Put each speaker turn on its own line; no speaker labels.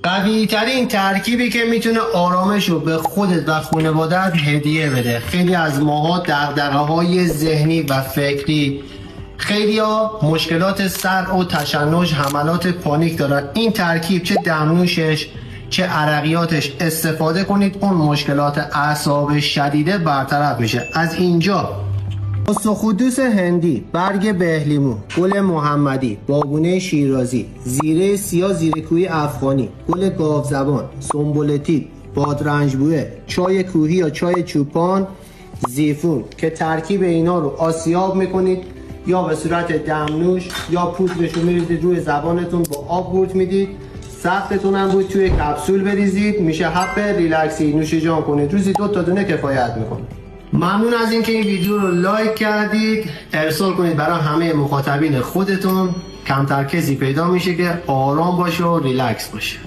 قوی ترین ترکیبی که میتونه آرامش رو به خودت و خانوادت هدیه بده. خیلی از ماها دغدغه‌های ذهنی و فکری، خیلی ها مشکلات سر و تشنج، حملات پانیک دارن. این ترکیب چه دمنوشش چه عرقیاتش استفاده کنید، اون مشکلات اعصاب شدیده برطرف میشه. از اینجا استخودوس هندی، برگ بهلیمو، گل محمدی، بابونه شیرازی، زیره سیاه زیرکویی افغانی، گل گاوزبان، سنبولتیپ، بادرنجبوئه، چای کوهی یا چای چوپان، زیفون که ترکیب اینا رو آسیاب میکنید یا به صورت دمنوش یا پودرش رو میریزید روی زبانتون، با آب قورت میدید. سختتون هم بود توی کپسول بریزید، میشه حب ریلکسی، نوش جان کنید. روزی 2 تا دونه کفایت میکنه. ممنون از اینکه این ویدیو رو لایک کردید، ارسال کنید برای همه مخاطبین خودتون. کمتر کسی پیدا میشه که آرام باشه و ریلکس باشه.